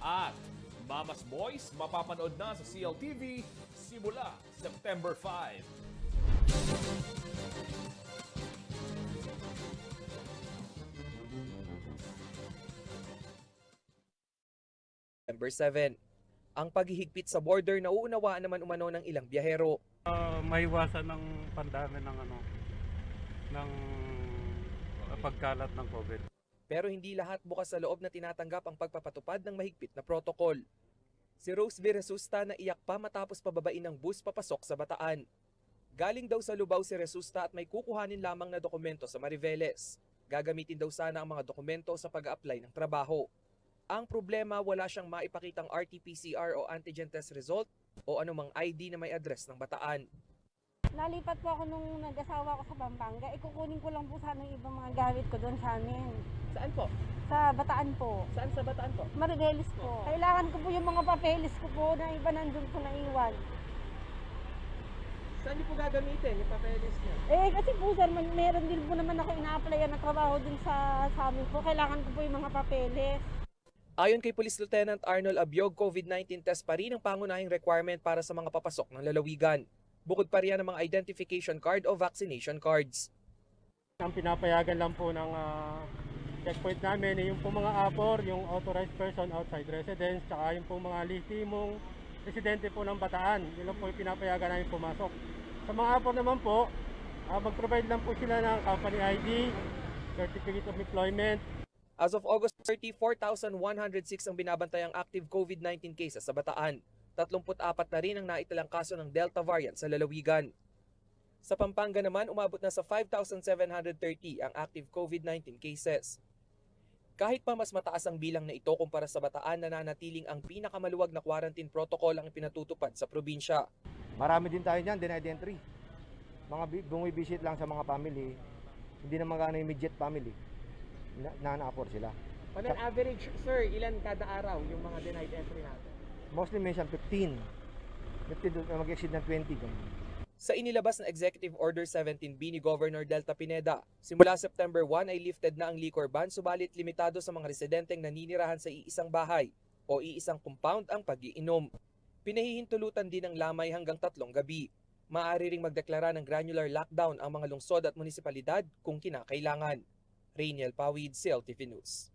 At Mama's Boys mapapanood na sa CLTV simula September 5. September 7. Ang paghihigpit sa border na uunawaan naman umano ng ilang biyahero. Maiwasan ng pandami ng pagkalat ng COVID. Pero hindi lahat bukas sa loob na tinatanggap ang pagpapatupad ng mahigpit na protocol. Si Rose Viresusta na iyak pa matapos pababain ng bus papasok sa Bataan. Galing daw sa Lubao si Resusta at may kukuhanin lamang na dokumento sa Mariveles. Gagamitin daw sana ang mga dokumento sa pag-a-apply ng trabaho. Ang problema, wala siyang maipakitang RT-PCR o antigen test result o anumang ID na may address ng Bataan. Nalipat po ako nung nag-asawa ko sa Pampanga. Ikukunin ko lang po sana yung ibang mga gamit ko doon sa amin. Saan po? Sa Bataan po. Saan sa Bataan po? Mariveles po. Kailangan ko po yung mga papeles ko po na iba nandun po naiwan. Saan niyo po gagamitin yung papeles niyo? Kasi po sir, meron din po naman ako ina-applyan na trabaho din sa amin po. Kailangan ko po yung mga papeles. Ayon kay Police Lieutenant Arnold Abiog, COVID-19 test pa rin ang pangunahing requirement para sa mga papasok ng lalawigan. Bukod pa riyan ang mga identification card o vaccination cards. Ang pinapayagan lang po ng checkpoint namin ay yung po mga APOR, yung authorized person outside residence, tsaka yung po mga lihtimong residente po ng Bataan. Yun lang po yung pinapayagan namin pumasok. Sa mga APOR naman po, mag-provide lang po sila ng company ID, certificate of employment. As of August 30, 4,106 ang binabantayang active COVID-19 cases sa Bataan. 34 na rin ang naitalang kaso ng Delta variant sa lalawigan. Sa Pampanga naman, umabot na sa 5,730 ang active COVID-19 cases. Kahit pa mas mataas ang bilang na ito kumpara sa Bataan, nananatiling ang pinakamaluwag na quarantine protocol ang pinatutupad sa probinsya. Marami din tayo dyan, denied entry. Mga bumibisit lang sa mga family, hindi na magana immediate family. Na-afford sila. On an average, sir, ilan kada araw yung mga denied entry natin? Mostly minsan 15. 15 mag-exceed ng 20. Sa inilabas na Executive Order 17B ni Governor Delta Pineda, simula September 1 ay lifted na ang liquor ban, subalit limitado sa mga residenteng naninirahan sa iisang bahay o iisang compound ang pag-iinom. Pinahihintulutan din ang lamay hanggang 3 gabi. Maaari ring magdeklara ng granular lockdown ang mga lungsod at munisipalidad kung kinakailangan. Rainiel Pawid, CLTV News.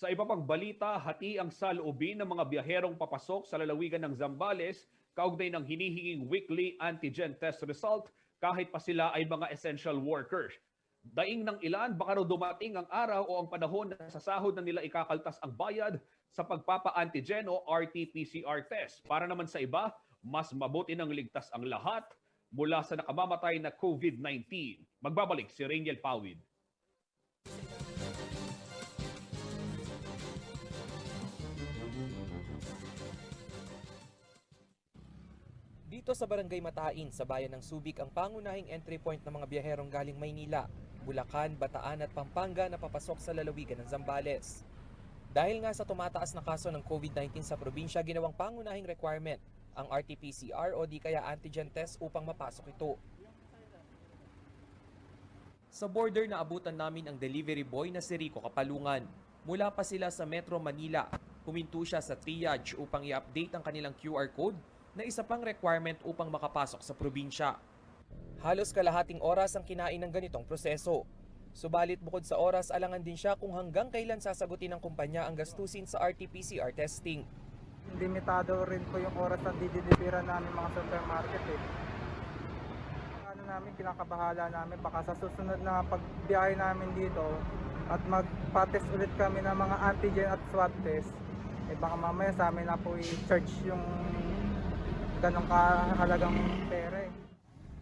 Sa iba pang balita, hati ang saloobin ng mga biyaherong papasok sa lalawigan ng Zambales kaugnay ng hinihinging weekly antigen test result kahit pa sila ay mga essential workers. Daing ng ilan, baka raw dumating ang araw o ang panahon na sa sahod na nila ikakaltas ang bayad sa pagpapa-antigen o RT-PCR test. Para naman sa iba, mas mabuti nang ligtas ang lahat mula sa nakamamatay na COVID-19. Magbabalik si Rainiel Pawid. Dito sa Barangay Matain, sa bayan ng Subic, ang pangunahing entry point ng mga biyaherong galing Maynila, Bulacan, Bataan at Pampanga na papasok sa lalawigan ng Zambales. Dahil nga sa tumataas na kaso ng COVID-19 sa probinsya, ginawang pangunahing requirement ang RT-PCR o di kaya antigen test upang mapasok ito. Sa border na abutan namin ang delivery boy na si Rico Kapalungan. Mula pa sila sa Metro Manila, huminto siya sa triage upang i-update ang kanilang QR code na isa pang requirement upang makapasok sa probinsya. Halos kalahating oras ang kinain ng ganitong proseso. Subalit bukod sa oras, alangan din siya kung hanggang kailan sasagutin ng kumpanya ang gastusin sa RT-PCR testing. Limitado rin po yung oras na dideliveran namin mga supermarket kinakabahala namin baka sa susunod na pagbiyahe namin dito at magpa-test ulit kami ng mga antigen at swab test, baka mamaya sa amin na po i-charge yung ganong kahalagang pera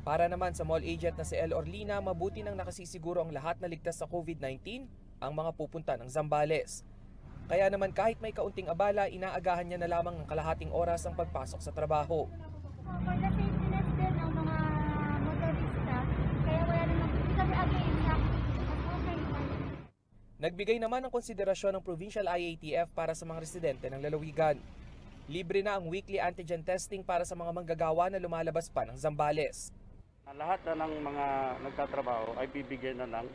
Para naman sa mall agent na si El Orlina, mabuti nang nakasisiguro ang lahat na ligtas sa COVID-19 ang mga pupunta ng Zambales. Kaya naman kahit may kaunting abala, inaagahan niya na lamang ng kalahating oras ang pagpasok sa trabaho. For the safety din ng mga motorista, kaya wala naman kami against sa okay. Nagbigay naman ng konsiderasyon ng Provincial IATF para sa mga residente ng lalawigan. Libre na ang weekly antigen testing para sa mga manggagawa na lumalabas pa ng Zambales. Lahat na ng mga nagtatrabaho ay bibigyan na ng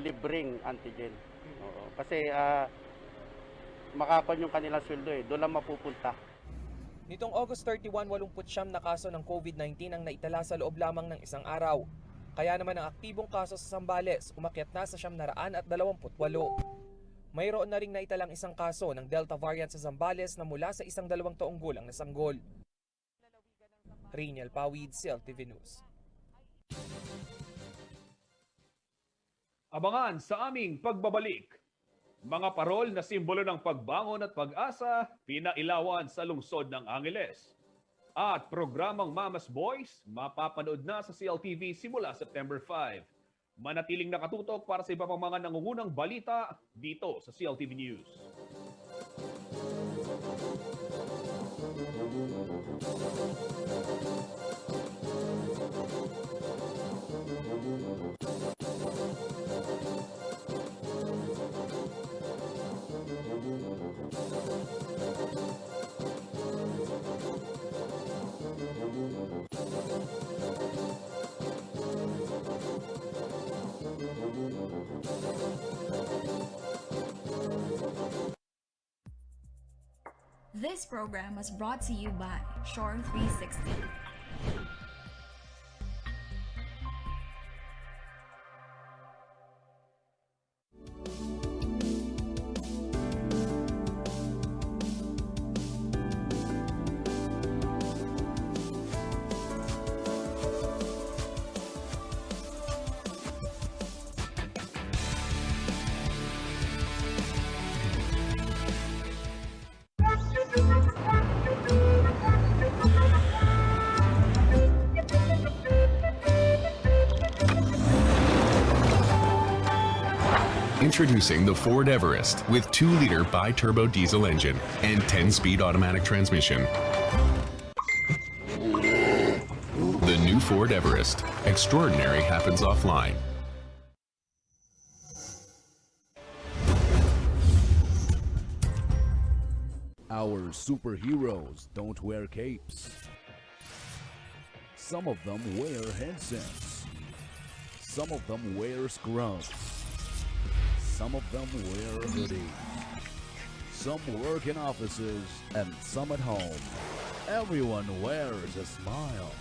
libreng antigen. Oo, kasi makapal yung kanilang sweldo eh. Doon lang mapupunta. Nitong August 31, 89 na kaso ng COVID-19 ang naitala sa loob lamang ng isang araw. Kaya naman ang aktibong kaso sa Zambales umakyat na sa 928. Mayroon na ring naitalang isang kaso ng Delta variant sa Zambales na mula sa isang 2 taong gulang na sanggol. Rainiel Pawid, CLTV News. Abangan sa aming pagbabalik. Mga parol na simbolo ng pagbangon at pag-asa, pinailawan sa lungsod ng Angeles. At programang Mama's Boys, mapapanood na sa CLTV simula September 5. Manatiling nakatutok para sa iba pang mga nangungunang balita dito sa CLTV News. This program was brought to you by Shore 360. Introducing the Ford Everest with 2-liter bi-turbo diesel engine and 10-speed automatic transmission. The new Ford Everest. Extraordinary happens offline. Our superheroes don't wear capes. Some of them wear headsets. Some of them wear scrubs. Some of them wear hoodies. Some work in offices and some at home. Everyone wears a smile.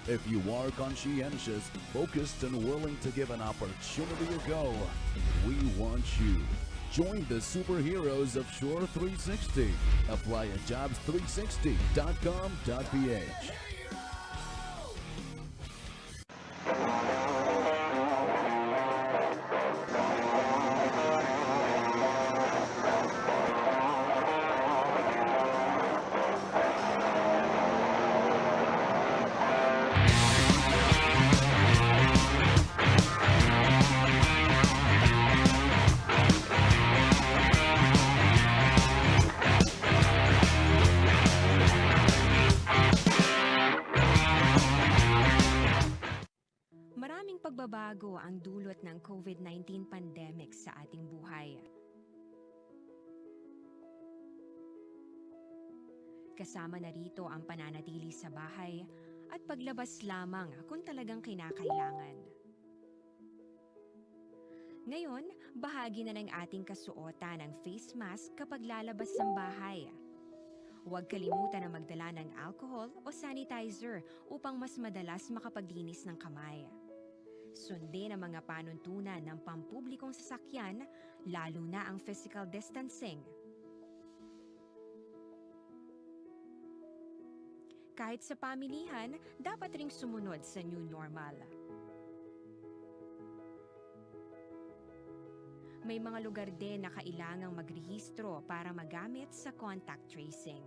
If you are conscientious, focused, and willing to give an opportunity a go, we want you. Join the superheroes of Shore 360. Apply at jobs360.com.ph. Maraming pagbabago ang dulot ng COVID-19 pandemic sa ating buhay. Kasama na rito ang pananatili sa bahay at paglabas lamang kung talagang kinakailangan. Ngayon, bahagi na ng ating kasuotan ang face mask kapag lalabas ng bahay. Huwag kalimutan na magdala ng alcohol o sanitizer upang mas madalas makapaglinis ng kamay. Sundin ang mga panuntunan ng pampublikong sasakyan, lalo na ang physical distancing. Kahit sa pamilihan, dapat ring sumunod sa new normal. May mga lugar din na kailangang magrehistro para magamit sa contact tracing.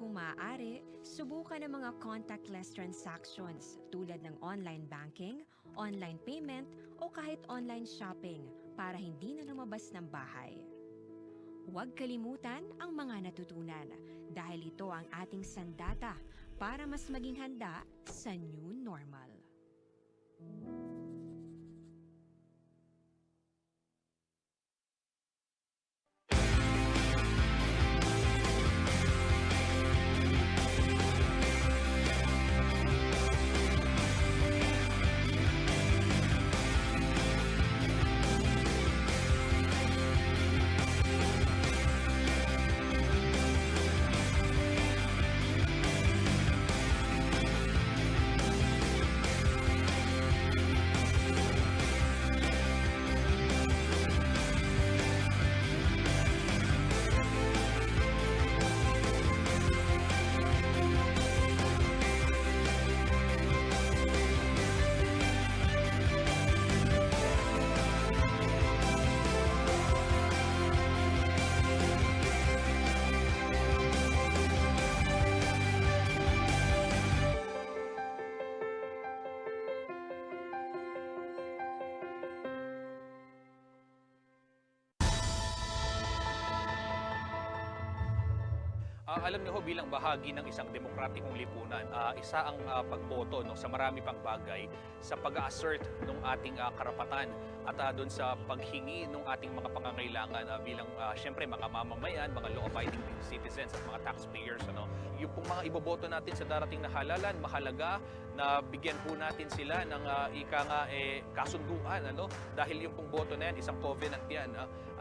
Kung maaari, subukan ang mga contactless transactions tulad ng online banking, online payment o kahit online shopping para hindi na lumabas ng bahay. Huwag kalimutan ang mga natutunan dahil ito ang ating sandata para mas maging handa sa new normal. Alam niyo ho, bilang bahagi ng isang demokratikong lipunan, isa ang pagboto no, sa marami pang bagay sa pag-assert ng ating karapatan at doon sa paghingi ng ating mga pangangailangan bilang syempre mga mamamayan, mga law-abiding citizens at mga taxpayers. Ano. Yung pong mga iboboto natin sa darating na halalan, mahalaga na bigyan po natin sila ng kasunduan. Ano? Dahil yung pong boto na yan, isang covenant yan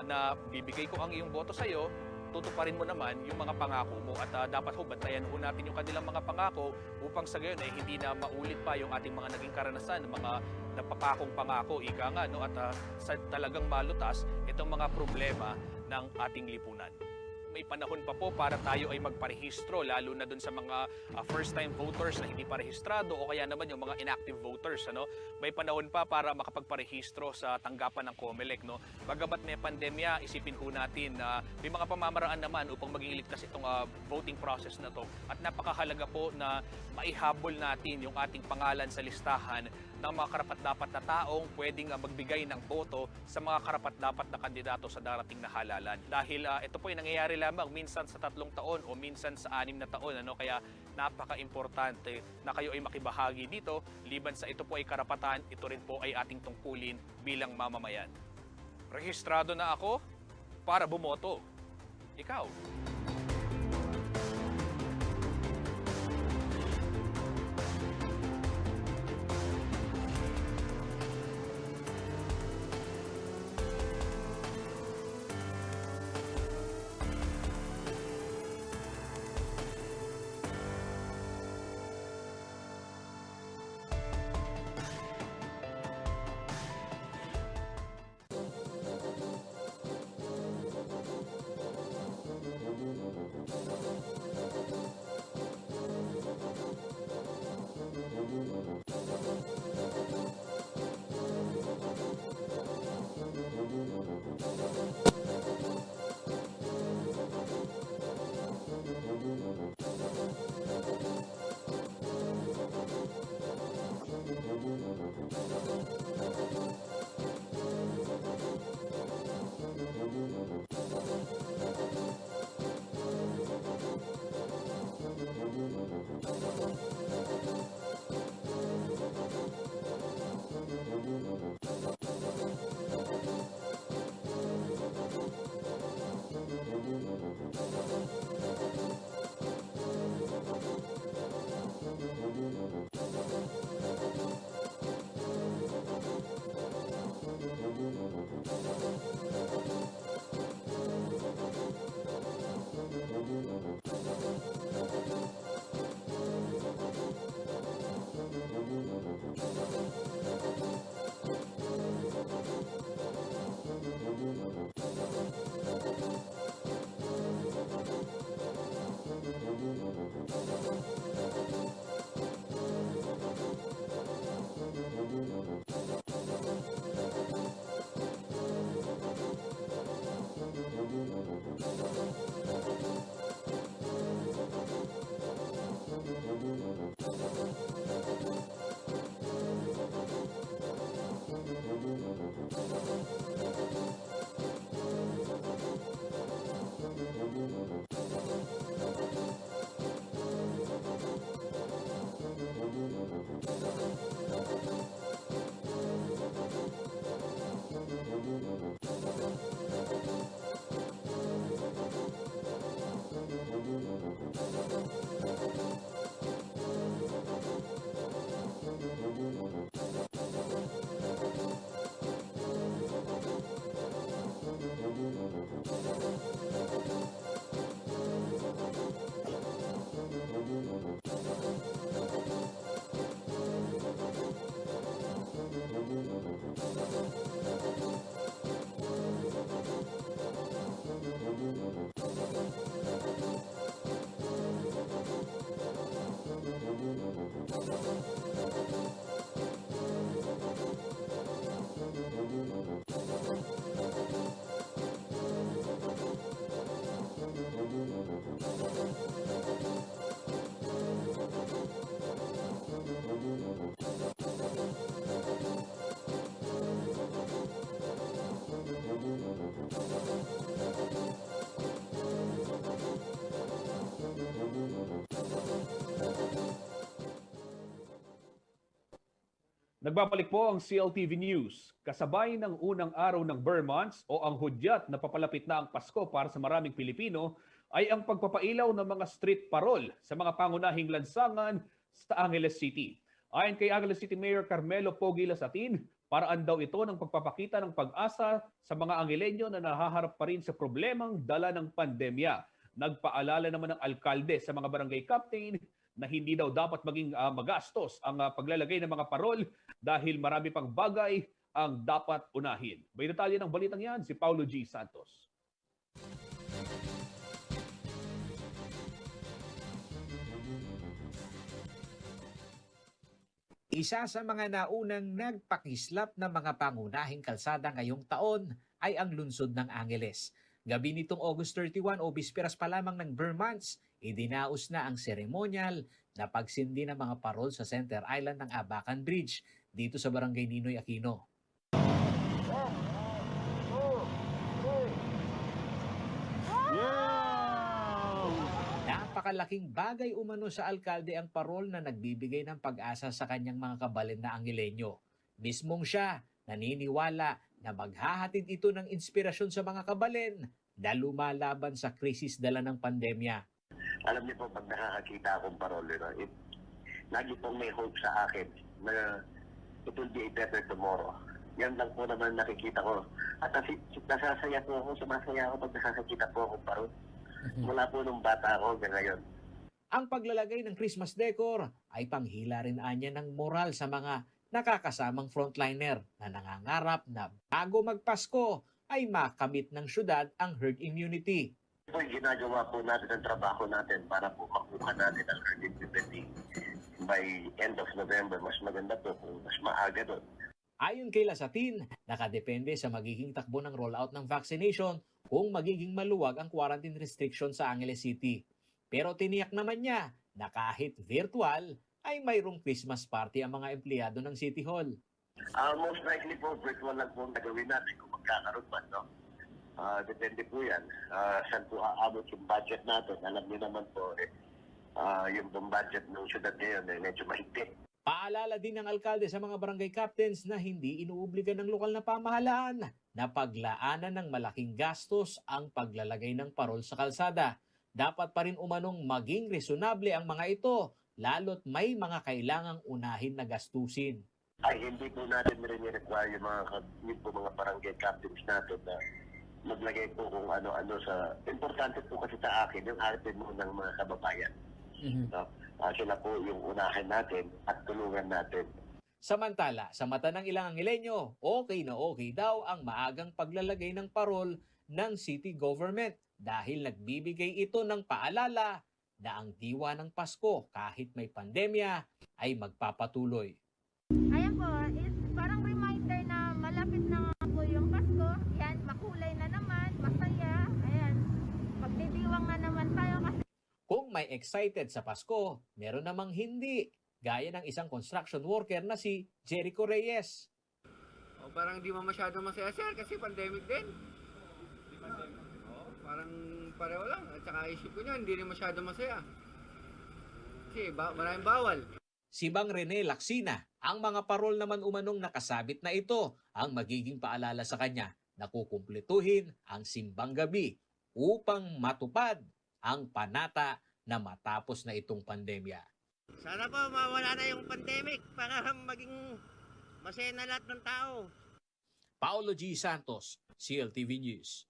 na bibigay ko ang iyong boto sa iyo, tutuparin mo naman yung mga pangako mo at dapat ho bantayan ho natin yung kanilang mga pangako upang sa gayon ay hindi na maulit pa yung ating mga naging karanasan ng mga napapakong pangako ika nga no at sa talagang malutas itong mga problema ng ating lipunan. May panahon pa po para tayo ay magparehistro lalo na dun sa mga first-time voters na hindi pa rehistrado o kaya naman yung mga inactive voters. Ano? May panahon pa para makapagparehistro sa tanggapan ng COMELEC. No? Bagamat may pandemya, isipin ho natin na may mga pamamaraan naman upang maging ligtas itong voting process na to. At napakahalaga po na maihabol natin yung ating pangalan sa listahan ng mga karapat-dapat na taong pwedeng magbigay ng boto sa mga karapat-dapat na kandidato sa darating na halalan. Dahil ito po ay nangyayari lamang minsan sa 3 taon o minsan sa 6 na taon. Ano? Kaya napaka-importante na kayo ay makibahagi dito. Liban sa ito po ay karapatan, ito rin po ay ating tungkulin bilang mamamayan. Rehistrado na ako para bumoto. Ikaw? Nagbabalik po ang CLTV News. Kasabay ng unang araw ng Burr Months o ang hudyat na papalapit na ang Pasko para sa maraming Pilipino ay ang pagpapailaw ng mga street parol sa mga pangunahing lansangan sa Angeles City. Ayon kay Angeles City Mayor Carmelo Pogi Lasatin, paraan daw ito ng pagpapakita ng pag-asa sa mga Angelenyo na nahaharap pa rin sa problemang dala ng pandemya. Nagpaalala naman ng alkalde sa mga barangay captain na hindi daw dapat maging magastos ang paglalagay ng mga parol dahil marami pang bagay ang dapat unahin. May detalye ng balitang yan si Paulo G. Santos. Isa sa mga naunang nagpakislap ng mga pangunahing kalsada ngayong taon ay ang lungsod ng Angeles. Gabi nitong August 31 o bisperas pa lamang ng Burr Months, idinaos na ang seremonyal na pagsindi ng mga parol sa Center Island ng Abacan Bridge dito sa Barangay Ninoy Aquino. Napakalaking bagay umano sa alkalde ang parol na nagbibigay ng pag-asa sa kanyang mga kabalin na Angelenyo. Mismong siya naniniwala na maghahatid ito ng inspirasyon sa mga kabalin na lumalaban sa krisis dala ng pandemya. Alam niyo po, pag nakakakita akong parol, lagi pong may hope sa akin na it will be a better tomorrow. Yan lang po naman nakikita ko. At nasasaya po ako, sumasaya ako pag nakakakita po akong parol. Mula po nung bata ako hanggang ngayon. Ang paglalagay ng Christmas decor ay panghila rin anya ng moral sa mga nakakasamang frontliner na nangangarap na bago magpasko ay makamit ng syudad ang herd immunity. Ito yung ginagawa po natin ang trabaho natin para po makuha natin ang herd immunity by end of November. Mas maganda po kung mas maaga doon. Ayon kay Lasatin, nakadepende sa magiging takbo ng rollout ng vaccination kung magiging maluwag ang quarantine restriction sa Angeles City. Pero tiniyak naman niya na kahit virtual, ay mayroong Christmas party ang mga empleyado ng City Hall. Most likely po, virtual lang po ang gagawin natin kung magkakaroon man. No? Depende po yan. Saan po aabot yung budget natin. Alam niyo naman po, yung budget ng syudad ngayon medyo mahigpit. Paalala din ng alkalde sa mga barangay captains na hindi inuobliga ng lokal na pamahalaan na paglaanan ng malaking gastos ang paglalagay ng parol sa kalsada. Dapat pa rin umanong maging resonable ang mga ito, lalo't may mga kailangang unahin na gastusin. Ay, hindi po natin rin i-require yung mga barangay captains natin na maglagay po kung ano-ano sa... Importante po kasi sa akin yung arte mo ng mga kababayan. No? Sila po yung unahin natin at tulungan natin. Samantala, sa mata ng ilang Angelenyo, okay na okay daw ang maagang paglalagay ng parol ng city government dahil nagbibigay ito ng paalala na ang diwa ng Pasko kahit may pandemya ay magpapatuloy. Ayan po, it's parang reminder na malapit na po yung Pasko. Yan, makulay na naman, masaya. Ayan, magdidiwang na naman tayo kasi. Kung may excited sa Pasko, meron namang hindi. Gaya ng isang construction worker na si Jericho Reyes. Parang di mo masyado masaya, sir, kasi pandemic din. Parang pareho lang. At saka isip ko niya, hindi rin masyado masaya. Kasi maraming bawal. Si Bang Rene Laksina, ang mga parol naman umanong nakasabit na ito ang magiging paalala sa kanya na kukumpletuhin ang simbang gabi upang matupad ang panata na matapos na itong pandemya. Sana po mawala na yung pandemic para maging masaya na lahat ng tao. Paulo G. Santos, CLTV News.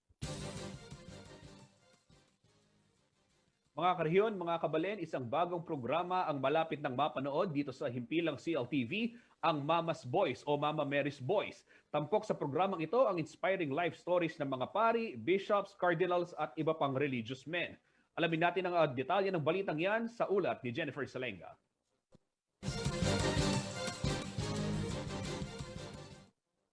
Mga karehiyon, mga kabalen, isang bagong programa ang malapit ng mapanood dito sa himpilang CLTV, ang Mama's Boys o Mama Mary's Boys. Tampok sa programang ito ang inspiring life stories ng mga pari, bishops, cardinals at iba pang religious men. Alamin natin ang detalye ng balitang yan sa ulat ni Jennifer Salenga.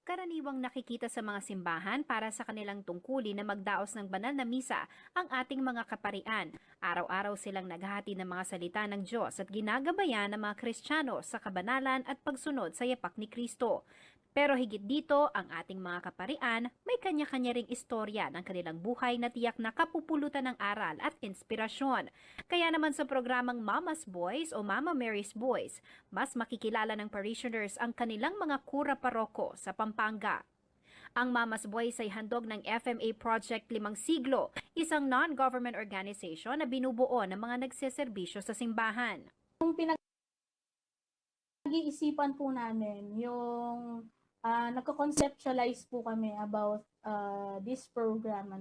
Karaniwang nakikita sa mga simbahan para sa kanilang tungkulin na magdaos ng banal na misa ang ating mga kaparian. Araw-araw silang naghahati ng mga salita ng Diyos at ginagabayan ng mga Kristiyano sa kabanalan at pagsunod sa yapak ni Kristo. Pero higit dito, ang ating mga kaparian may kanya-kanya ring istorya ng kanilang buhay na tiyak na kapupulutan ng aral at inspirasyon. Kaya naman sa programang Mama's Boys o Mama Mary's Boys, mas makikilala ng parishioners ang kanilang mga kura paroko sa Pampanga. Ang Mama's Boys ay handog ng FMA Project 5 Siglo, isang non-government organization na binubuo ng mga nagseserbisyo sa simbahan. Kung pinag-iisipan po namin yung nagko-conceptualize po kami about this program,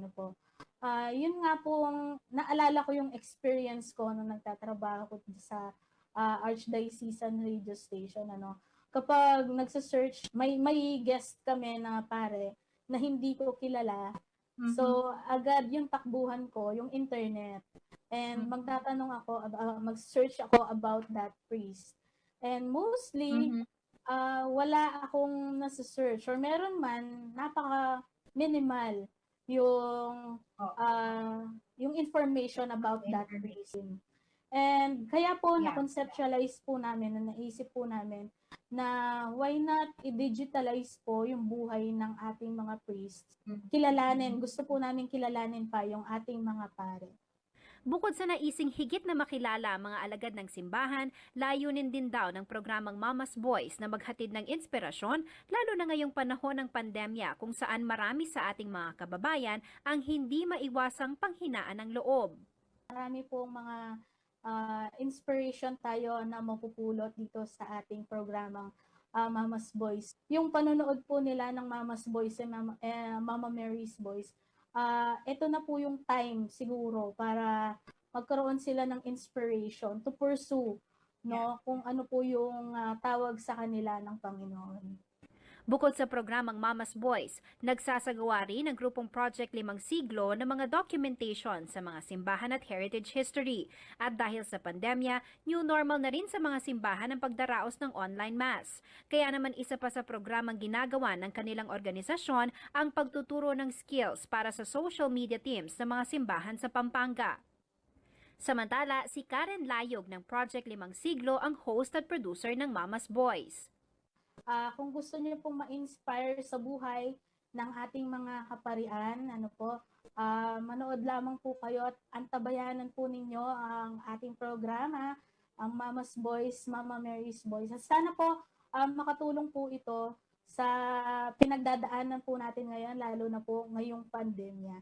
yun nga pong naalala ko yung experience ko nung nagtatrabaho ko sa Archdiocesan Radio Station. Kapag nagsa-search, may guest kami na pare na hindi ko kilala. So agad yung takbuhan ko, yung internet. And magtatanong ako, mag-search ako about that priest. And mostly, wala akong nasa-search or meron man, napaka-minimal yung information about that reason. And kaya po na-conceptualize po namin, na naisip po namin na why not i-digitalize po yung buhay ng ating mga priests. Kilalanin, gusto po namin kilalanin pa yung ating mga pare. Bukod sa naising higit na makilala ang mga alagad ng simbahan, layunin din daw ng programang Mama's Boys na maghatid ng inspirasyon, lalo na ngayong panahon ng pandemya kung saan marami sa ating mga kababayan ang hindi maiwasang panghinaan ng loob. Marami pong mga inspiration tayo na mapupulot dito sa ating programang Mama's Boys. Yung panonood po nila ng Mama's Boys and Mama Mary's Boys, ito na po yung time siguro para magkaroon sila ng inspiration to pursue kung ano po yung tawag sa kanila ng Panginoon. Bukod sa programang Mama's Boys, nagsasagawa rin ang grupong Project 5 Siglo ng mga documentation sa mga simbahan at heritage history. At dahil sa pandemya, new normal na rin sa mga simbahan ang pagdaraos ng online mass. Kaya naman isa pa sa programang ginagawa ng kanilang organisasyon ang pagtuturo ng skills para sa social media teams ng mga simbahan sa Pampanga. Samantala, si Karen Layog ng Project 5 Siglo ang host at producer ng Mama's Boys. Kung gusto niyo pong ma-inspire sa buhay ng ating mga kaparian, manood lamang po kayo at antabayanan po ninyo ang ating programa, ang Mama's Boys, Mama Mary's Boys. At sana po makatulong po ito sa pinagdadaanan po natin ngayon, lalo na po ngayong pandemya.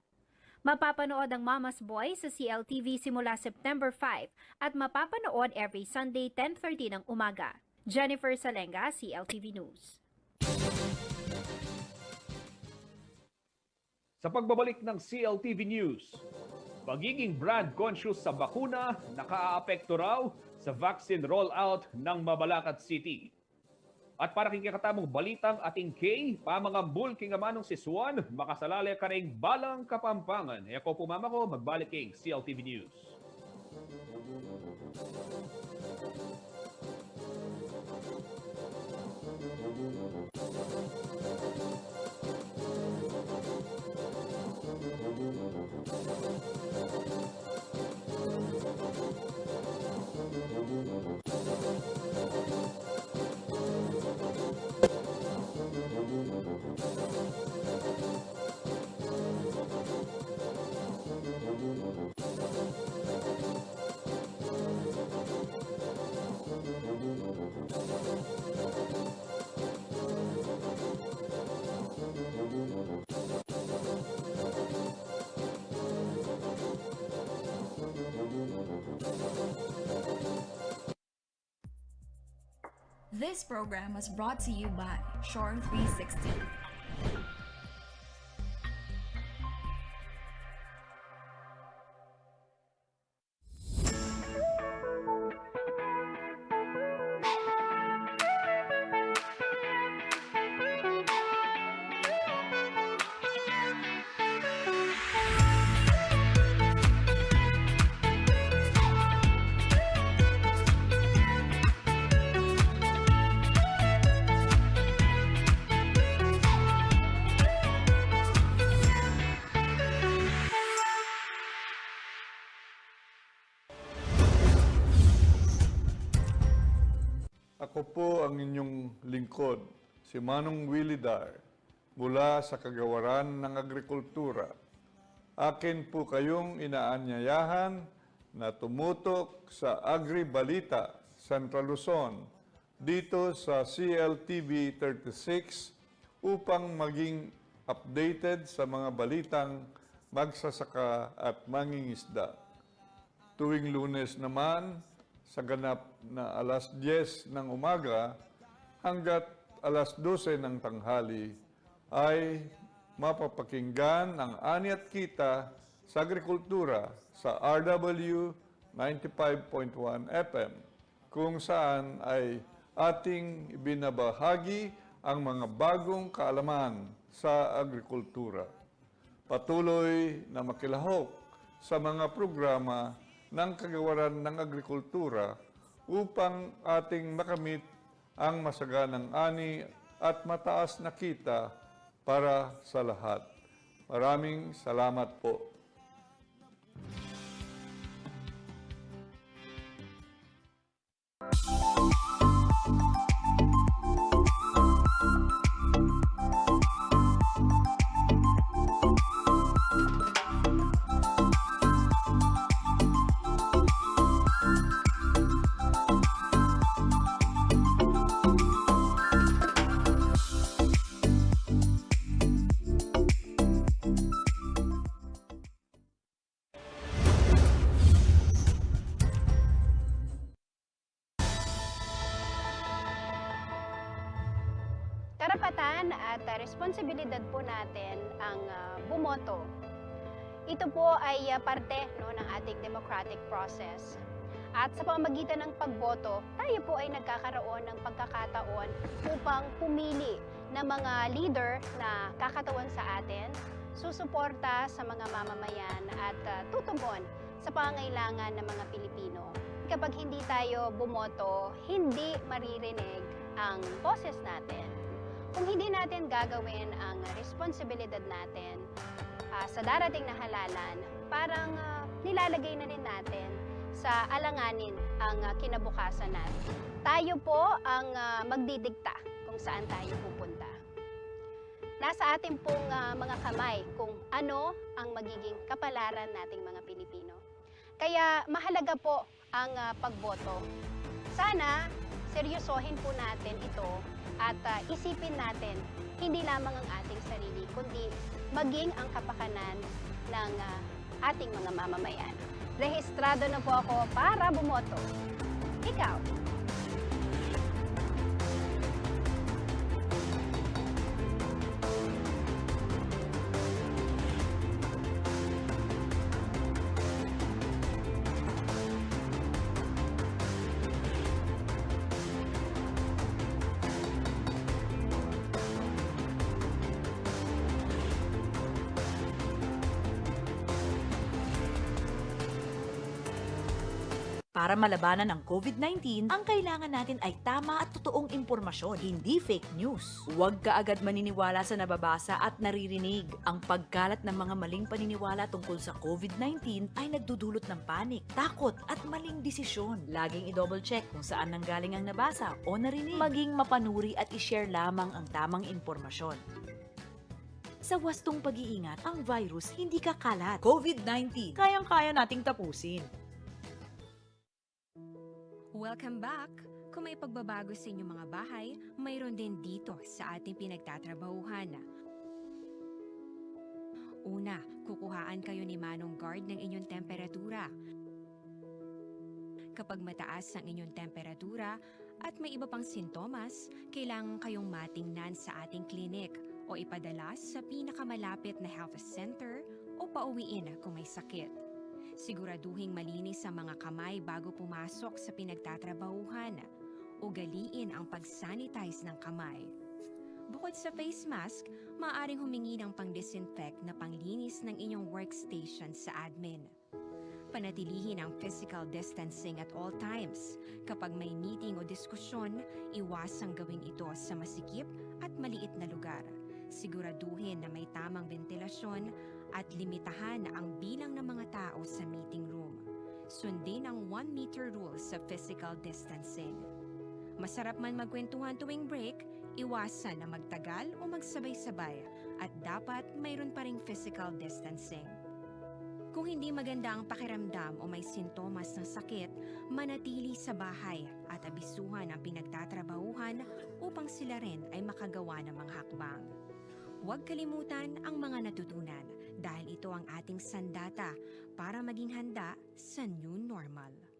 Mapapanood ang Mama's Boys sa CLTV simula September 5 at mapapanood every Sunday 10:30 ng umaga. Jennifer Salenga, CLTV News. Sa pagbabalik ng CLTV News, pagiging brand conscious sa bakuna nakaaapekto raw sa vaccine rollout ng Mabalacat City. At para kikatamong balitang ating K, pamangambul kingamanong si Swan, makasalali ka ring balang Kapampangan. E ako pumama ko, magbalik king CLTV News. This program was brought to you by Shore 360. Ako po ang inyong lingkod, si Manong Willie Dar mula sa Kagawaran ng Agrikultura. Akin po kayong inaanyayahan na tumutok sa Agri-Balita, Central Luzon, dito sa CLTV 36 upang maging updated sa mga balitang magsasaka at mangingisda. Tuwing Lunes naman, sa ganap na alas 10 ng umaga hanggat alas 12 ng tanghali, ay mapapakinggan ang Ani at Kita sa Agrikultura sa RW 95.1 FM, kung saan ay ating binabahagi ang mga bagong kaalaman sa agrikultura. Patuloy na makilahok sa mga programa ng Kagawaran ng Agrikultura upang ating makamit ang masaganang ani at mataas na kita para sa lahat. Maraming salamat po. Karapatan at responsibilidad po natin ang bumoto. Ito po ay parte ng ating democratic process. At sa pamamagitan ng pagboto, tayo po ay nagkakaroon ng pagkakataon upang pumili ng mga leader na kakatawan sa atin, susuporta sa mga mamamayan at tutugon sa pangangailangan ng mga Pilipino. Kapag hindi tayo bumoto, hindi maririnig ang boses natin. Kung hindi natin gagawin ang responsibilidad natin sa darating na halalan, parang nilalagay na rin natin sa alanganin ang kinabukasan natin. Tayo po ang magdidikta kung saan tayo pupunta. Nasa ating pong mga kamay kung ano ang magiging kapalaran nating mga Pilipino. Kaya mahalaga po ang pagboto. Sana seryosohin po natin ito at isipin natin hindi lamang ang ating sarili, kundi maging ang kapakanan ng ating mga mamamayan. Rehistrado na po ako para bumoto. Ikaw? Para malabanan ang COVID-19, ang kailangan natin ay tama at totoong impormasyon, hindi fake news. Huwag kaagad maniniwala sa nababasa at naririnig. Ang pagkalat ng mga maling paniniwala tungkol sa COVID-19 ay nagdudulot ng panik, takot at maling desisyon. Laging i-double check kung saan nanggaling ang nabasa o narinig. Maging mapanuri at i-share lamang ang tamang impormasyon. Sa wastong pag-iingat, ang virus hindi kakalat. COVID-19, kayang-kaya nating tapusin. Welcome back! Kung may pagbabago sa inyong mga bahay, mayroon din dito sa ating pinagtatrabahuhan. Una, kukuhaan kayo ni Manong Guard ng inyong temperatura. Kapag mataas ang inyong temperatura at may iba pang sintomas, kailangan kayong matingnan sa ating klinik o ipadala sa pinakamalapit na health center o pauwiin kung may sakit. Siguraduhing malinis ang mga kamay bago pumasok sa pinagtatrabahuhan. Ugaliin ang pag-sanitize ng kamay. Bukod sa face mask, maaaring humingi ng pang-disinfect na panglinis ng inyong workstation sa admin. Panatilihin ang physical distancing at all times. Kapag may meeting o diskusyon, iwasang gawin ito sa masikip at maliit na lugar. Siguraduhin na may tamang ventilasyon at limitahan ang bilang ng mga tao sa meeting room. Sundin ang 1 meter rule sa physical distancing. Masarap man magkwentuhan tuwing break, Iwasan na magtagal o magsabay-sabay at dapat mayroon pa ring physical distancing. Kung hindi maganda ang pakiramdam o may sintomas ng sakit, manatili sa bahay at abisuhan ang pinagtatrabahuhan upang sila rin ay makagawa ng mga hakbang. Huwag kalimutan ang mga natutunan dahil ito ang ating sandata para maging handa sa new normal.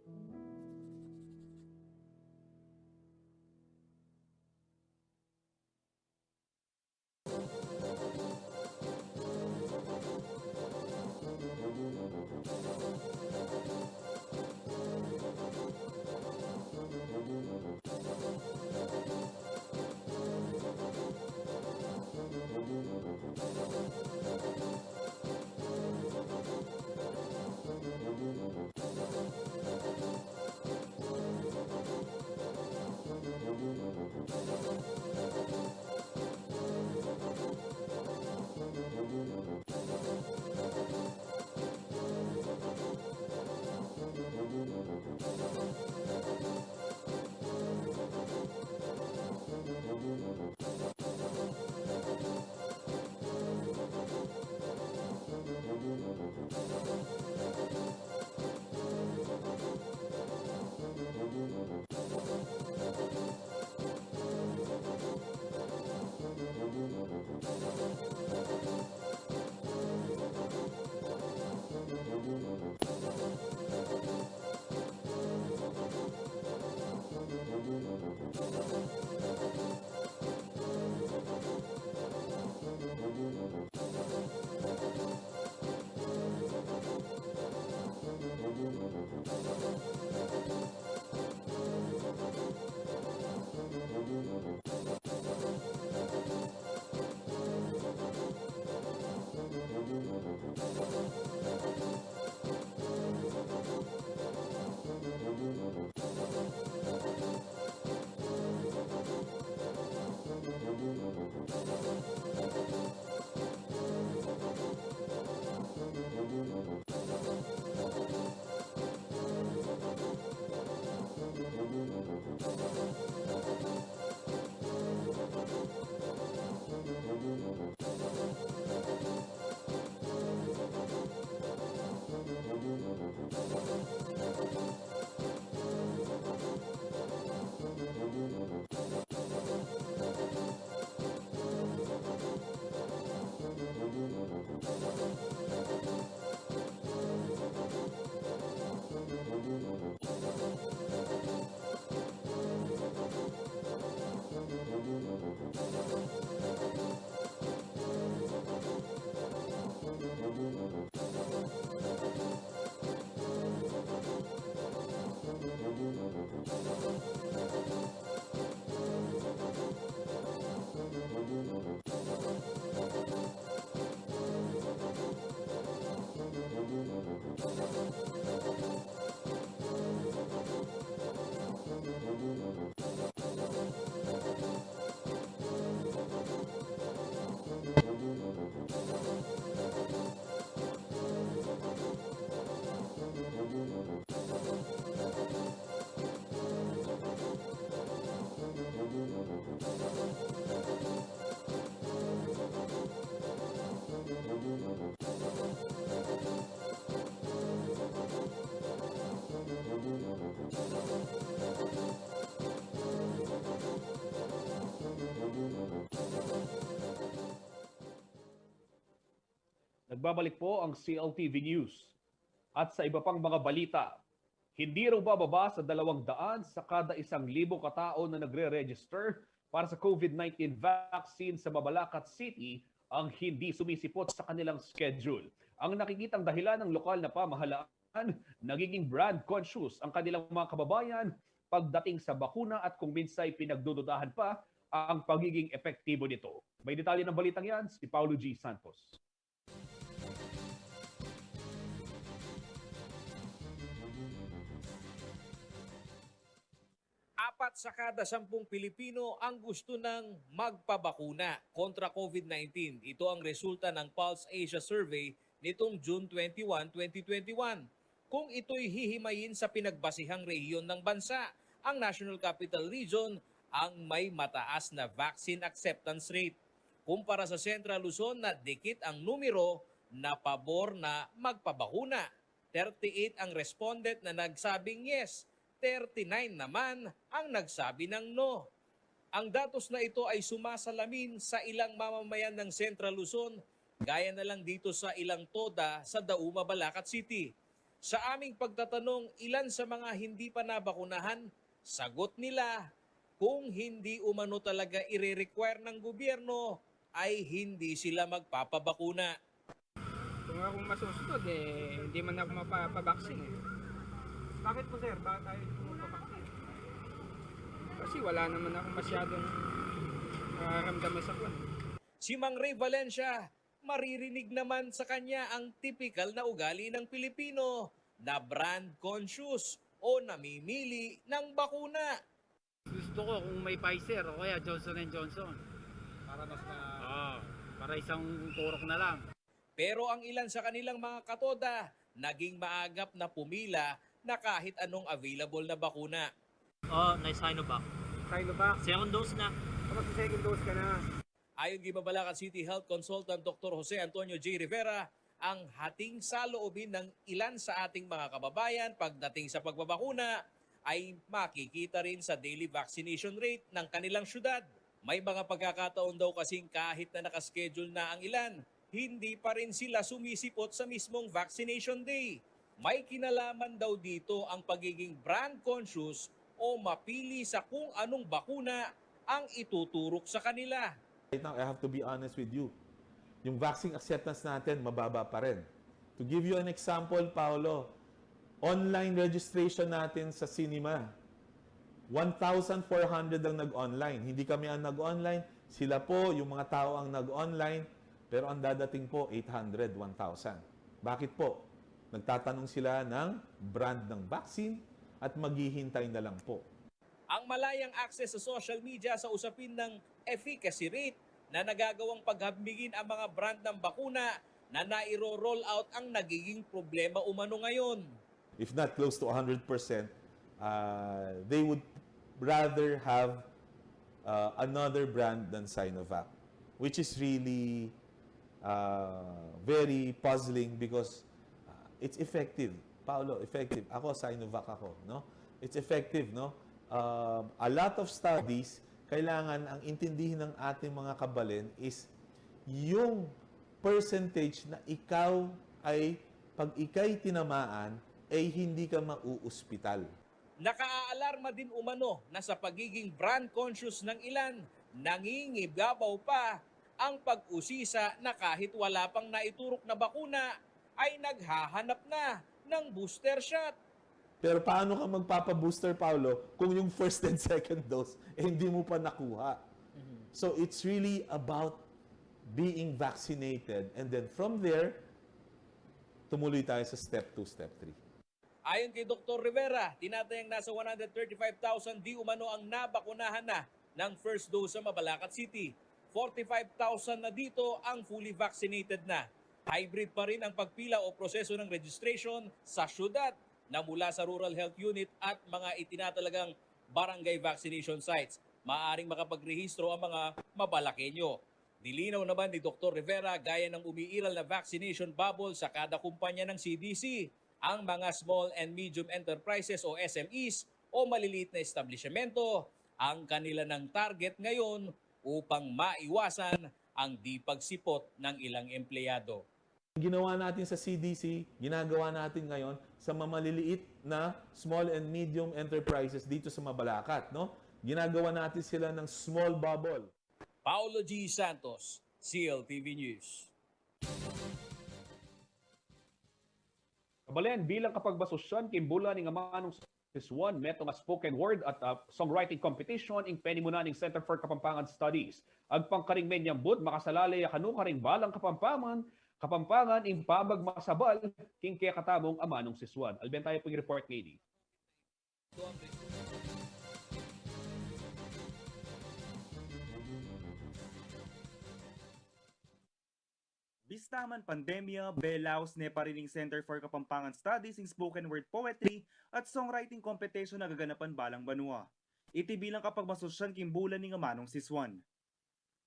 Nagbabalik po ang CLTV News. At sa iba pang mga balita, hindi raw bababa sa 200 sa kada 1,000 katao na nagre-register para sa COVID-19 vaccine sa Mabalacat City ang hindi sumisipot sa kanilang schedule. Ang nakikitang dahilan ng lokal na pamahalaan, nagiging brand conscious ang kanilang mga kababayan pagdating sa bakuna at kung minsay pinagdududahan pa ang pagiging epektibo nito. May detalye ng balitang yan, si Paulo G. Santos. Apat sa kada 10 Pilipino ang gusto ng magpabakuna kontra COVID-19. Ito ang resulta ng Pulse Asia Survey nitong June 21, 2021. Kung ito'y hihimayin sa pinagbasihang rehiyon ng bansa, ang National Capital Region ang may mataas na vaccine acceptance rate. Kumpara sa Central Luzon na dikit ang numero na pabor na magpabakuna. 38 ang respondent na nagsabing yes, 39 naman ang nagsabi ng no. Ang datos na ito ay sumasalamin sa ilang mamamayan ng Central Luzon, gaya na lang dito sa ilang toda sa Dauma, Balacat City. Sa aming pagtatanong ilan sa mga hindi pa nabakunahan, sagot nila, kung hindi umano talaga ire-require ng gobyerno, ay hindi sila magpapabakuna. Kung ako masusunod, hindi man ako mapapabaksin. Bakit po sir? Bakit tayo pumapabaksin? Kasi wala naman ako masyadong nararamdaman sa kwan. Si Mang Ray Valencia, maririnig naman sa kanya ang typical na ugali ng Pilipino na brand conscious o namimili ng bakuna. Gusto ko kung may Pfizer o kaya Johnson & Johnson. Para mas na... para isang turok na lang. Pero ang ilan sa kanilang mga katoda, naging maagap na pumila na kahit anong available na bakuna. Sinovac. Sinovac? Second dose na. Kapag sa second dose ka na. Ayon kay Mabalacat City Health Consultant Dr. Jose Antonio J. Rivera, ang hating saloobin ng ilan sa ating mga kababayan pagdating sa pagbabakuna ay makikita rin sa daily vaccination rate ng kanilang syudad. May mga pagkakataon daw kasing kahit na nakaschedule na ang ilan, hindi pa rin sila sumisipot sa mismong vaccination day. May kinalaman daw dito ang pagiging brand conscious o mapili sa kung anong bakuna ang ituturok sa kanila. Right now, I have to be honest with you. Yung vaccine acceptance natin, mababa pa rin. To give you an example, Paolo, online registration natin sa cinema, 1,400 ang nag-online. Hindi kami ang nag-online, sila po, yung mga tao ang nag-online, pero ang dadating po, 800, 1,000. Bakit po? Nagtatanong sila ng brand ng vaccine at maghihintay na lang po. Ang malayang access sa social media sa usapin ng efficacy rate na nagagawang paghambingin ang mga brand ng bakuna na nairo-roll out ang nagiging problema umano ngayon. If not close to 100%, they would rather have another brand than Sinovac, which is really very puzzling because it's effective. Paolo, effective. Ako, Sinovac ako, no? It's effective, no? A lot of studies, kailangan ang intindihin ng ating mga kabalin is yung percentage na ikaw ay, pag ikay tinamaan, ay hindi ka mauuspital. Nakaalarma din umano na sa pagiging brand conscious ng ilan, nangingibabaw pa ang pag-usisa na kahit wala pang naiturok na bakuna, ay naghahanap na ng booster shot. Pero paano ka magpapa-booster, Paolo, kung yung first and second dose, hindi mo pa nakuha? So it's really about being vaccinated. And then from there, tumuloy tayo sa step 2, step 3. Ayon kay Dr. Rivera, tinatayang nasa 135,000 di umano ang nabakunahan na ng first dose sa Mabalacat City. 45,000 na dito ang fully vaccinated na. Hybrid pa rin ang pagpila o proseso ng registration sa syudad na mula sa Rural Health Unit at mga itinatalagang barangay vaccination sites. Maaring makapagrehistro ang mga Mabalakenyo. Nilinaw naman ni Dr. Rivera gaya ng umiiral na vaccination bubble sa kada kumpanya ng CDC. Ang mga small and medium enterprises o SMEs o maliliit na establishmento ang kanila ng target ngayon upang maiwasan ang di pagsipot ng ilang empleyado. Ginawa natin sa CDC, ginagawa natin ngayon sa mamaliliit na small and medium enterprises dito sa Mabalacat, no? Ginagawa natin sila ng small bubble. Paulo G. Santos, CLTV News. Kabalen, bilang kapagbasosyon, kimbulan ng amanong Siswan, meto nga spoken word at songwriting competition ing penimunaning Center for Kapampangan Studies. Agpangkaring menyambud, makasalalay kanukaring balang kapampangan ing pamagmasabal king kaya katamong amanong Siswan. Alben tayo pong report ngayon. Bistaman pandemya, Belaos ne parining Center for Kapampangan Studies in Spoken Word Poetry at Songwriting Competition na gaganapan balang banwa. iti bilang kapag masusyan kimbulan ni nga manong siswan.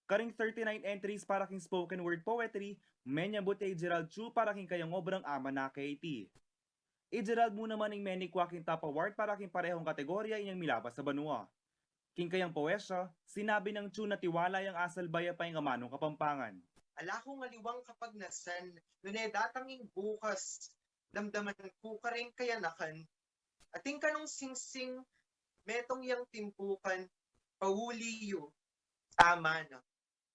Karing 39 entries para king spoken word poetry, menyabot ay Gerald Chu para king kayang obrang ama na KT. Gerald mo naman ing many kwaking top award para king parehong kategorya inyang milabas sa banwa. King kayang poesya, sinabi ng Chu na tiwala yung asal baya pa yung amanong Kapampangan. Ala ko ngaliwang kapag nasan, nunay datanging bukas, damdaman ko ka rin kayanakan, ating kanong singsing, metong yang timpukan, pauliyo, tama na,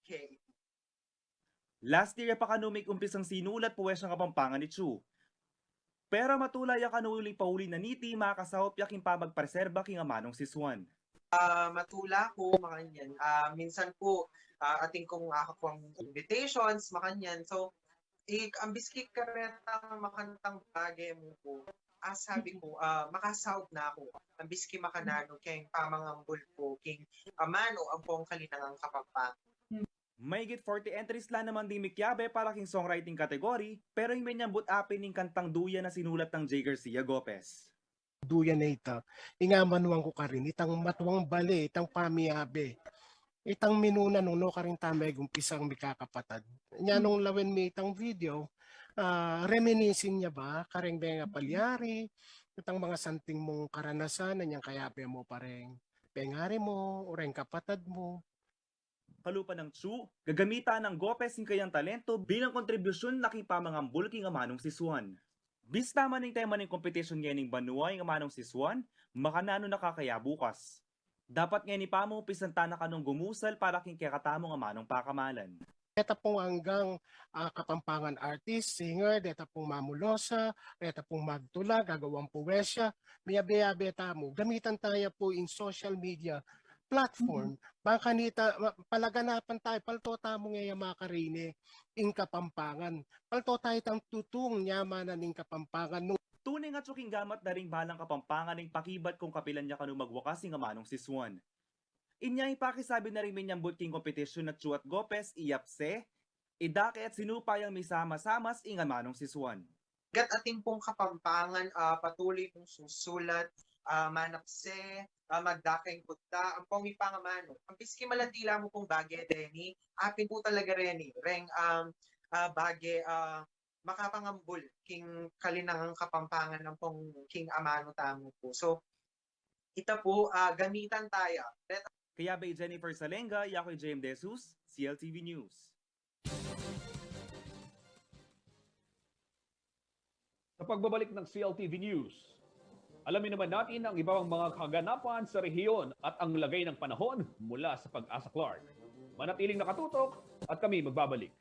okay. Last year pa kanumik umpisang sinulat poesyang Kapampangan ni Chu. Pero matulay ang kanuli pauli na niti makasahop yaking pamagpreserba king amanong siswan. Matula ko, makanyan. Minsan po, ating kong akakwang invitations, makanyan. So, ang biskik karetang makantang bagay mo po. Sabi ko, makasahop na ako. Ang biski makanano, king pamangambul po, king amano, ang pong kalinangang Kapampangan. May git 40 entries lang naman di mikyabe para king songwriting category, pero yung menyambut apin ng kantang Duya na sinulat ng J. Garcia Gopez. Duya na ita, ingamanuang ko ka rin, itang matuwang bali, itang pamiyabe, itang minuna nung no ka rin tamay gumpisang mikakapatad. Nya nung lawen mi itang video, reminiscing niya ba, karing benga palyari, itang mga santing mong karanasan, nanyang kayabe mo pareng pengari mo, oreng kapatad mo. Kalupa ng Chu, gagamita ng Gopez ng kayang talento bilang kontribusyon na kipamangambul king amanong siswan. Bista man ng tema ng competition ngayon ng banwa yung amanong siswan, makanano nakakaya bukas. Dapat ngayon ipamo pisantana ka nung gumusal para king kakatamong amanong pakamalan. Deta pong hanggang Kapampangan artist, singer, deta pong mamulosa, deta pong magtula, gagawang puwesya, miyabe-yabe mo. Gamitan tayo po in social media platform, baka nita palaganapan tayo, palto tamo ngayon makarine in Kapampangan. Palto tayo tang tutong nyamanan ng Kapampangan. Tunay nga tsuking gamat na ring balang Kapampangan ng pakibat kung kapilan niya kanu magwakas ng amanong siswan. Inya ipakisabi na rin minyambut king competition na Chu at Gopez iyapse, idake at sinupayang misama-samas ing amanong siswan. Gat ating pong Kapampangan, patuloy pong susulat, manapse, magdakeng kutta, ang pong ipangamano. Ang piski maladila mo pong bagay, Renny, apin po talaga, Renny, reng bagay, makapangambul, king kalinangang Kapampangan ng pong king amano tamo po. So, ito po, gamitan tayo. Kaya by Jennifer Salenga, yako'y JM Desus, CLTV News. Sa pagbabalik ng CLTV News, alamin naman natin ang ibang mga kaganapan sa rehiyon at ang lagay ng panahon mula sa Pag-asa Clark. Manatiling nakatutok at kami magbabalik.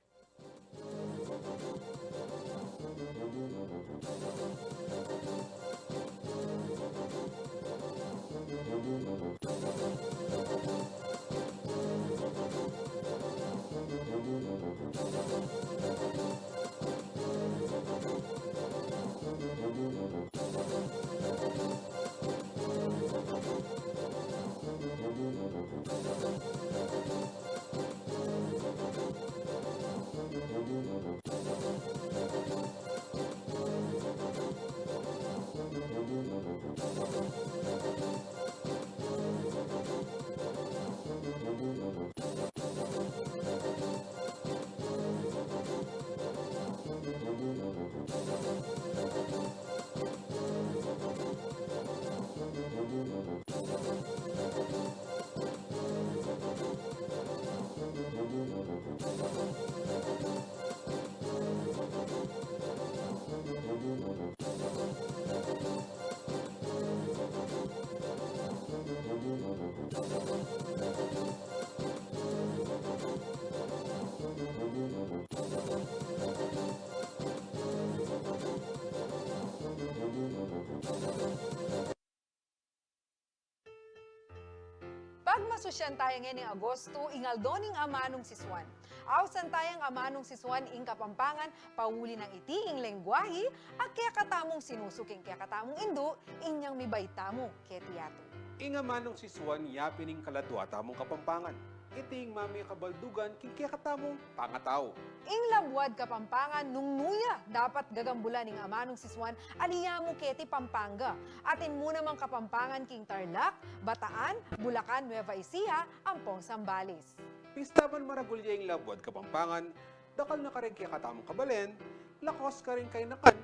Pagmasusyan tayo ngayon ng Agosto, ingaldoning amanong siswan. Awsan tayong amanong siswan ing Kapampangan, pauli ng itiing lengguwahe, at kaya katamong sinusuking kaya katamong indo, inyang mibay tamo kaya tiyato. Inga manong siswan yapining kaladwa tamong Kapampangan. iting mami kabaldugan king kaya katamong pangataw. Ing Labuad, Kapampangan, nung nuya, dapat gagambulan ning amanong siswan, aliyamo keti Pampanga. Atin mo namang Kapampangan king Tarlac, Bataan, Bulacan, Nueva Ecija, Ampong Zambales. Pistaban maragulya ing Labuad, Kapampangan, dakal na ka rin kaya katamong kabalen, lakos ka rin kay nakan,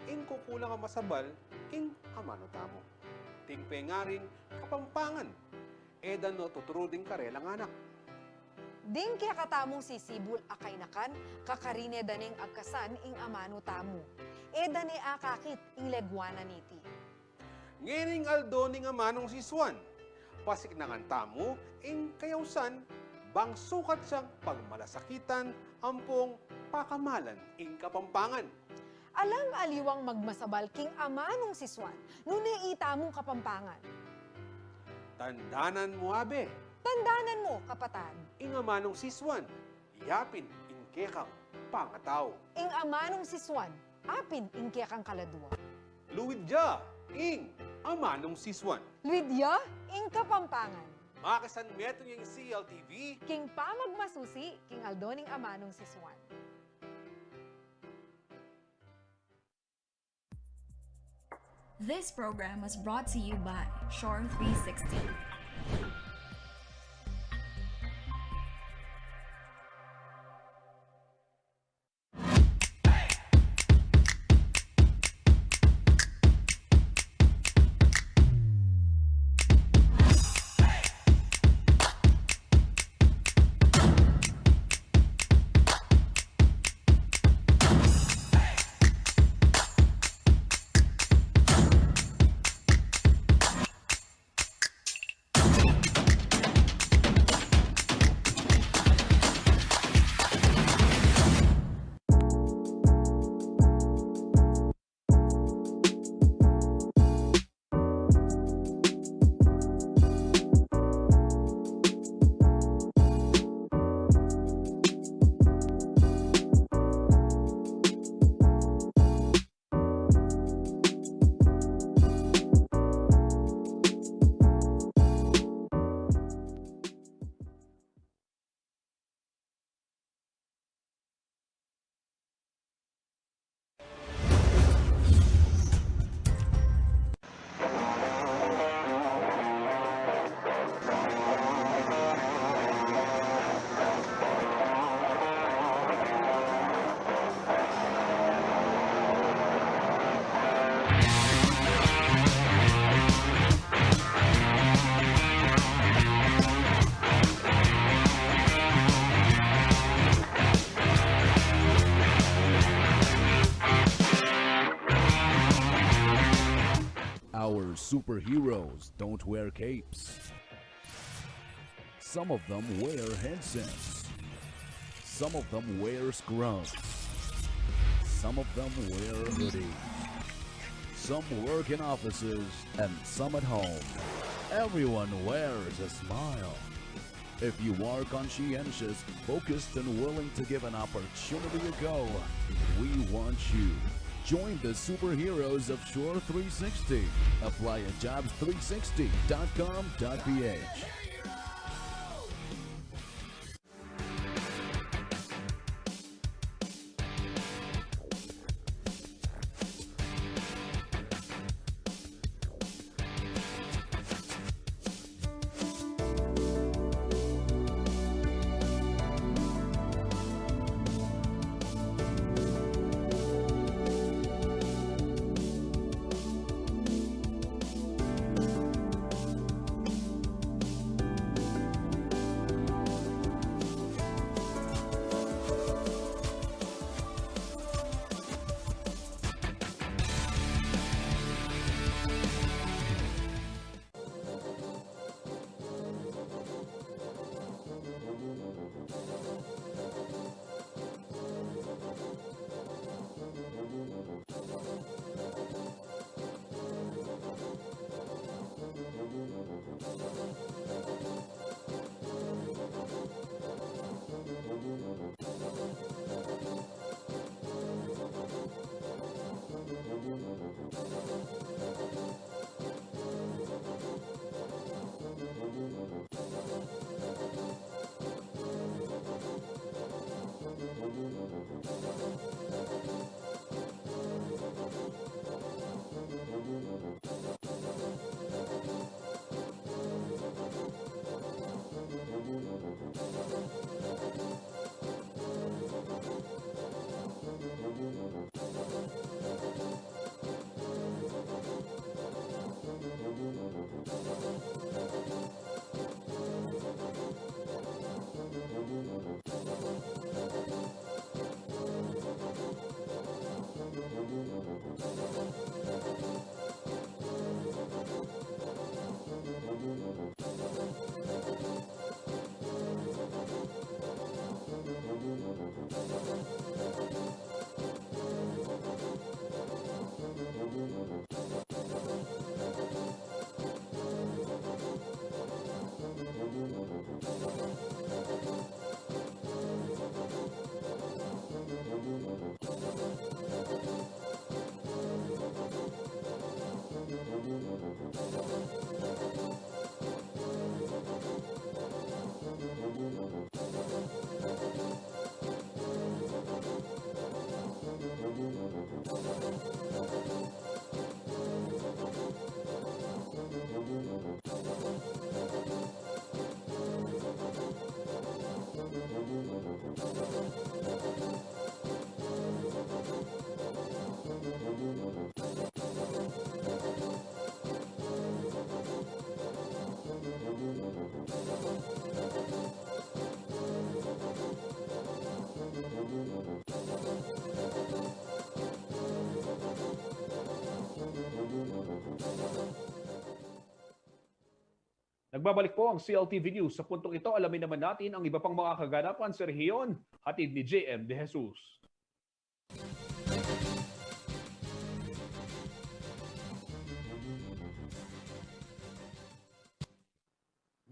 ing kukulang ang masabal, ing amano tamo. Tingpe nga rin Kapampangan, edan no tuturuding karelang anak. Ding kaya katamong sisibul akay nakan, kakarine daning agkasan ing amano tamo. Eda ni akakit ing legwana niti. Ngining aldo ning amanong siswan, pasik nangan tamo, ing kayawsan, bang sukat siyang pagmalasakitan, ampong pakamalan ing Kapampangan. Alam aliwang magmasabal king amanong siswan, nuni itamong Kapampangan. Tandanan mo abe, Tandanan mo, kapatad. ing amanong siswan, yapin ing kekang pangataw. Ing amanong siswan, apin ing kekang kaladwa. Luwidya, ing amanong siswan. Lydia, ing Kapampangan. Makasan meto yung CLTV, King pamagmasusi, king aldoning amanong siswan. This program was brought to you by Shore 360. Our superheroes don't wear capes. Some of them wear headsets. Some of them wear scrubs. Some of them wear hoodies. Some work in offices and some at home. Everyone wears a smile. If you are conscientious, focused, and willing to give an opportunity a go, we want you. Join the superheroes of Shore 360. Apply at jobs360.com.ph. Nagbabalik po ang CLTV News. Sa puntong ito, alamin naman natin ang iba pang mga kaganapan sa rehiyon. Hatid ni JM De Jesus.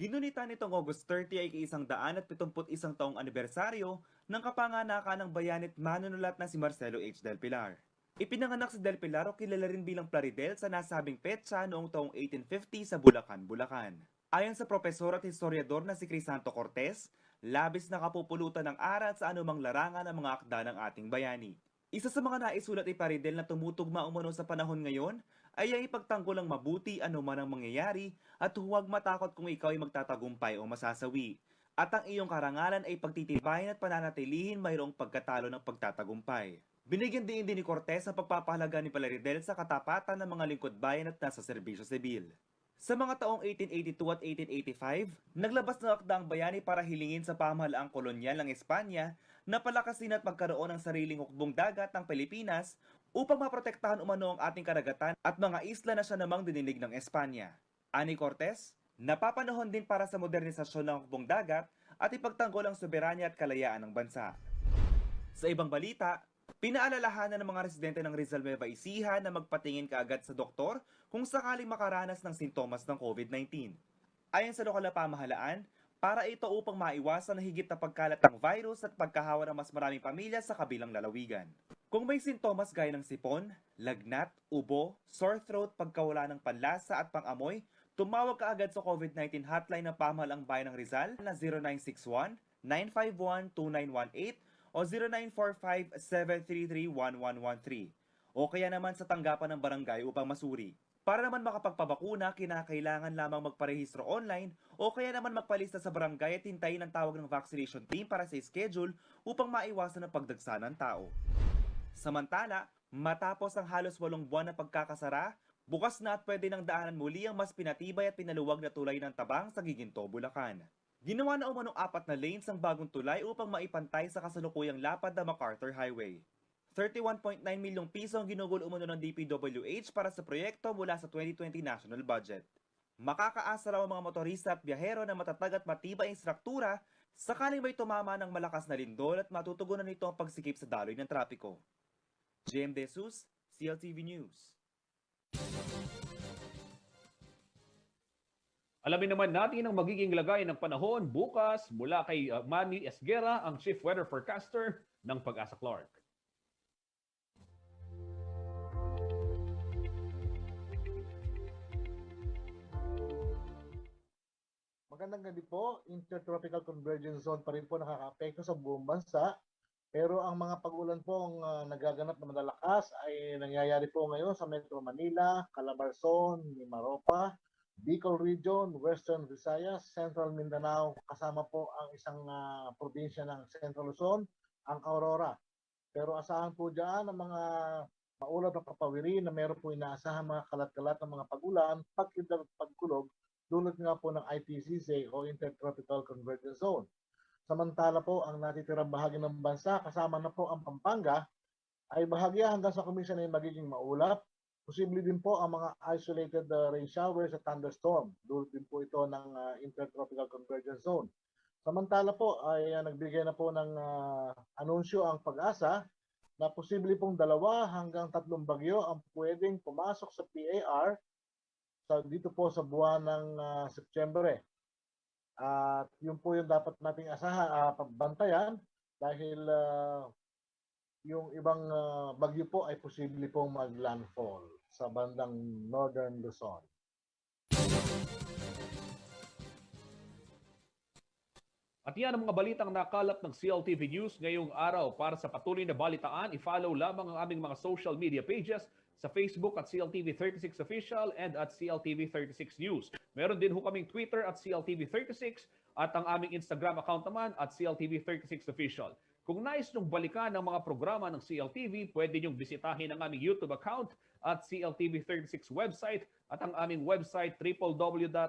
Ginunita nitong August 30 ay ka-171 taong anibersaryo ng kapanganakan ng bayanit manunulat na si Marcelo H. Del Pilar. Ipinanganak si Del Pilar o kilala rin bilang Plaridel sa nasabing petsa noong taong 1850 sa Bulacan, Bulacan. Ayon sa profesor at historiador na si Crisanto Cortez, labis na kapupulutan ng aral sa anumang larangan ng mga akda ng ating bayani. Isa sa mga naisulat ni Plaridel na tumutugma umano sa panahon ngayon ay ang ipagtanggol ang mabuti anuman ang mangyayari at huwag matakot kung ikaw ay magtatagumpay o masasawi. At ang iyong karangalan ay pagtitibayin at pananatilihin mayroong pagkatalo ng pagtatagumpay. Binigyan din ni Cortez ang pagpapahalaga ni Plaridel sa katapatan ng mga lingkod bayan at nasa serbisyo sibil. Sa mga taong 1882 at 1885, naglabas ng akda ang bayani para hilingin sa pamahalaang kolonyal ng Espanya na palakasin at magkaroon ng sariling hukbong dagat ng Pilipinas upang maprotektahan umano ang ating karagatan at mga isla na siya namang dininig ng Espanya. Ani Cortez, napapanahon din para sa modernisasyon ng hukbong dagat at ipagtanggol ang soberanya at kalayaan ng bansa. Sa ibang balita, pinaalalahanan ng mga residente ng Rizal Nueva Ecija na magpatingin kaagad sa doktor kung sakaling makaranas ng sintomas ng COVID-19. Ayon sa lokal na pamahalaan, para ito upang maiwasan na higit na pagkalat ng virus at pagkahawa ng mas maraming pamilya sa kabilang lalawigan. Kung may sintomas gaya ng sipon, lagnat, ubo, sore throat, pagkawala ng panlasa at pangamoy, tumawag ka agad sa COVID-19 hotline ng pamahalaang bayan ng Rizal na 0961-951-2918 o 0945-733-1113 o kaya naman sa tanggapan ng barangay upang masuri. Para naman makapagpabakuna, kinakailangan lamang magparehistro online o kaya naman magpalista sa barangay at hintayin ang tawag ng vaccination team para sa schedule upang maiwasan ang pagdagsa ng tao. Samantala, matapos ang halos 8 buwan na pagkakasara, bukas na at pwede nang daanan muli ang mas pinatibay at pinaluwag na tulay ng Tabang sa Giginto, Bulacan. Ginawa na umanong 4 na lanes ang bagong tulay upang maipantay sa kasalukuyang lapad na MacArthur Highway. 31.9 milyong piso ang ginugol umano ng DPWH para sa proyekto mula sa 2020 national budget. Makakaasa raw ang mga motorista at biyahero na matatag at matibay ang struktura sakaling may tumama ng malakas na lindol at matutugunan nito ang pagsikip sa daloy ng trapiko. JM De Jesus, CLTV News. Alamin naman natin ang magiging lagay ng panahon bukas mula kay Manny Esguera, ang Chief Weather Forecaster ng Pag-asa Clark. Magandang gabi po. Intertropical Convergence Zone pa rin po nakaka-apekto sa buong bansa. Pero ang mga pag-ulan po ang nagaganap na malalakas ay nangyayari po ngayon sa Metro Manila, Calabarzon, Mimaropa, Bicol Region, Western Visayas, Central Mindanao, kasama po ang isang probinsya ng Central Luzon, ang Aurora. Pero asahan po dyan ang mga maulap na papawiri na meron po inaasahan mga kalat-kalat ng mga pag-ulan, pagkidlat at pagkulog, dulot nga po ng IPCC o Intertropical Convergence Zone. Samantala po, ang natitirang bahagi ng bansa, kasama na po ang Pampanga, ay bahagya hanggang sa kuminsan ay magiging maulap. Posible din po ang mga isolated rain showers at thunderstorm. Dulot din po ito ng Intertropical Convergence Zone. Samantala po ay nagbigay na po ng anunsyo ang Pag-asa na posible pong 2 hanggang 3 bagyo ang pwedeng pumasok sa PAR dito po sa buwan ng September. At yun po yung dapat nating asahan, pagbantayan dahil yung ibang bagyo po ay posible pong mag-landfall sa bandang Northern Luzon. At yan ang mga balitang nakalap ng CLTV News ngayong araw. Para sa patuloy na balitaan, i-follow lamang ang aming mga social media pages sa Facebook at CLTV36 Official and at CLTV36 News. Meron din ho kaming Twitter at CLTV36 at ang aming Instagram account naman at CLTV36 Official. Kung nais nyong balikan ang mga programa ng CLTV, pwede nyong bisitahin ang aming YouTube account at CLTV36 website at ang aming website www.cltv